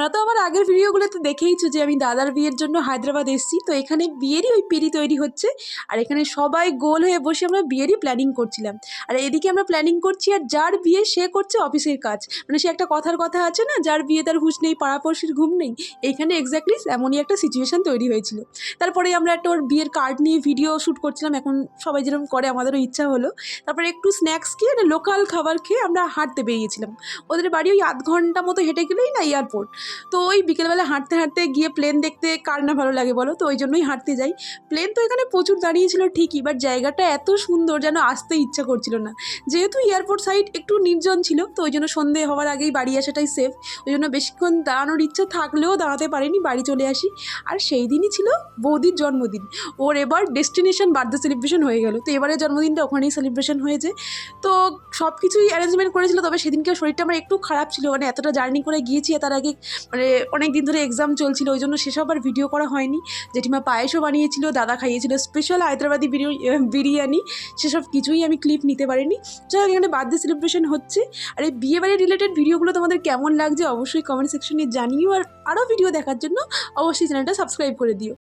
তোমরা তো আমার আগের ভিডিওগুলোতে দেখেইছো যে আমি দাদার বিয়ের জন্য হায়দ্রাবাদ এসেছি। তো এখানে বিয়েরই ওই পিঁড়ি তৈরি হচ্ছে, আর এখানে সবাই গোল হয়ে বসে আমরা বিয়েরই প্ল্যানিং করছিলাম। আর এদিকে আমরা প্ল্যানিং করছি, আর যার বিয়ে সে করছে অফিসের কাজ। মানে সে একটা কথার কথা আছে না, যার বিয়ে তার হুঁশ নেই পাড়াপড়শির ঘুম নেই। এইখানে এক্স্যাক্টলি এমনই একটা সিচুয়েশান তৈরি হয়েছিল। তারপরে আমরা একটা ওর বিয়ের কার্ড নিয়ে ভিডিও শ্যুট করছিলাম, এখন সবাই যেরকম করে আমাদেরও ইচ্ছা হলো। তারপরে একটু স্ন্যাক্স খেয়ে, লোকাল খাবার খেয়ে আমরা হাঁটতে বেরিয়েছিলাম। ওদের বাড়ি ওই আধ ঘন্টা মতো হেঁটে গেলেই না এয়ারপোর্ট। তো ওই বিকেলবেলা হাঁটতে হাঁটতে গিয়ে প্লেন দেখতে কার না ভালো লাগে বলো, তো ওই জন্যই হাঁটতে যাই। প্লেন তো এখানে প্রচুর দাঁড়িয়েছিল ঠিকই, বাট জায়গাটা এত সুন্দর যেন আসতে ইচ্ছা করছিল না। যেহেতু এয়ারপোর্ট সাইড একটু নির্জন ছিল, তো ওই জন্য সন্ধে হওয়ার আগেই বাড়ি আসাটাই সেফ। ওই জন্য বেশিক্ষণ দাঁড়ানোর ইচ্ছা থাকলেও দাঁড়াতে পারিনি, বাড়ি চলে আসি। আর সেই দিনই ছিল বৌদির জন্মদিন। ওর এবার ডেস্টিনেশন বার্থডে সেলিব্রেশন হয়ে গেল, তো এবারে জন্মদিনটা ওখানেই সেলিব্রেশন হয়েছে। তো সব কিছুই অ্যারেঞ্জমেন্ট করেছিল, তবে সেদিনকে শরীরটা আমার একটু খারাপ ছিল। মানে এতটা জার্নি করে গিয়েছি, তার আগে মানে অনেক দিন ধরে এক্সাম চলছিল, ওই জন্য সেসব আর ভিডিও করা হয়নি। জেঠিমা পায়েসও বানিয়েছিল, দাদা খাইয়েছিল স্পেশাল হায়দ্রাবাদি বিরিয়ানি, সেসব কিছুই আমি ক্লিপ নিতে পারিনি। যাই হোক, এখানে বার্থডে সেলিব্রেশন হচ্ছে। আর এই বিয়েবাড়ির রিলেটেড ভিডিওগুলো তোমাদের কেমন লাগছে অবশ্যই কমেন্ট সেকশনে জানিও। আর আরও ভিডিও দেখার জন্য অবশ্যই চ্যানেলটা সাবস্ক্রাইব করে দিও।